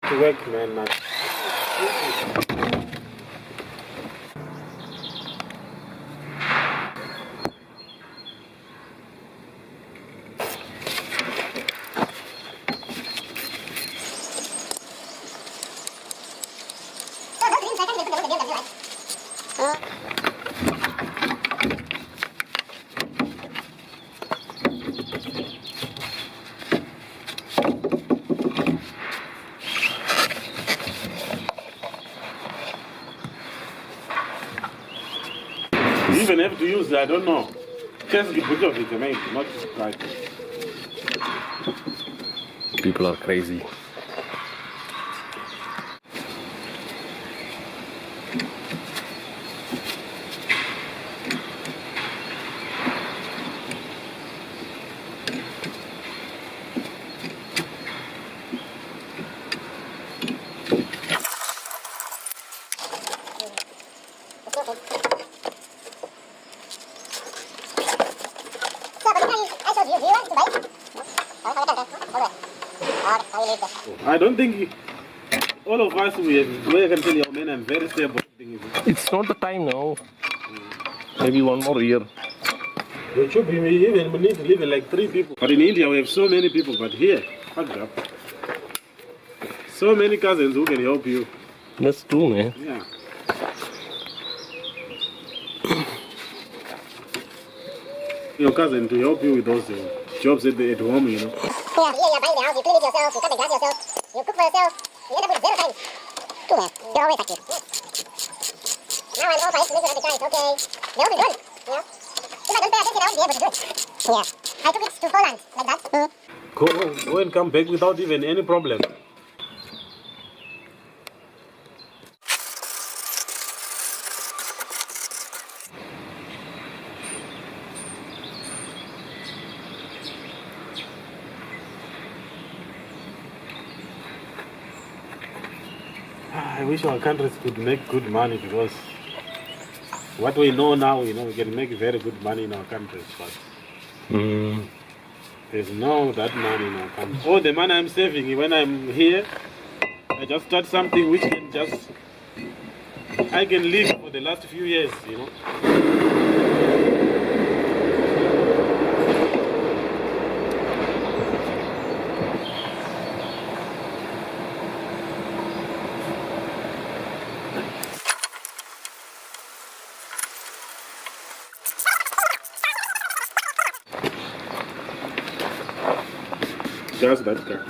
To work, man. You even have to use, I don't know. Just the boot of it, maybe, not right. People are crazy. I don't think all of us we can tell your men and very stable. It's not the time now. Maybe one more year. There should be even we need to live like 3 people. But in India we have so many people, but here, fuck up. So many cousins who can help you. That's true, man. Yeah. Your cousin to help you with those jobs at home, you know. Yeah, you're buying the house, you clean it yourself, you cut the grass yourself, you cook for yourself, you end up with 0 time. True, man. You're always active. Now I'm also used to listen at the car, it's okay. They'll be good, you know. If I don't pay attention, I won't be able to do it. Yeah. I took it to Poland, like that. Go and come back without even any problem. I wish our countries could make good money because what we know now, you know, we can make very good money in our countries, but there's no that money in our country. All the money I'm saving, when I'm here, I just start something which can just, I can live for the last few years, you know. Just that car.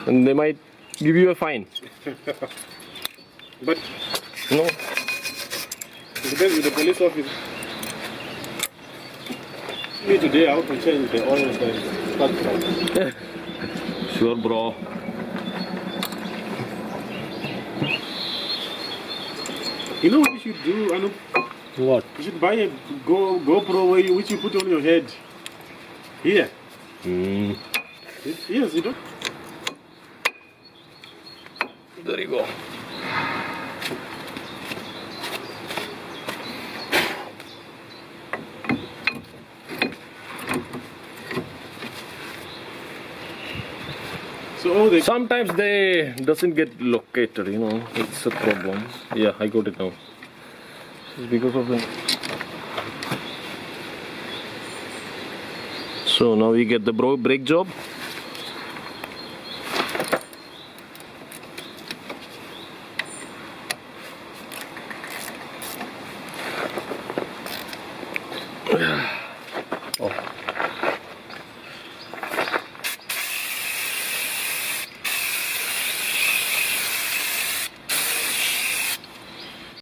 And they might give you a fine. But No. it depends with the police officer. Me today, I want to change the oil and start from. Sure, bro. You know what you should do, Anu? What? You should buy a GoPro which you put on your head. Here. Yes, you do. There you go. So sometimes they doesn't get located, you know. It's a problem. Yeah, I got it now. It's because of the. So now we get the brake job. Oh.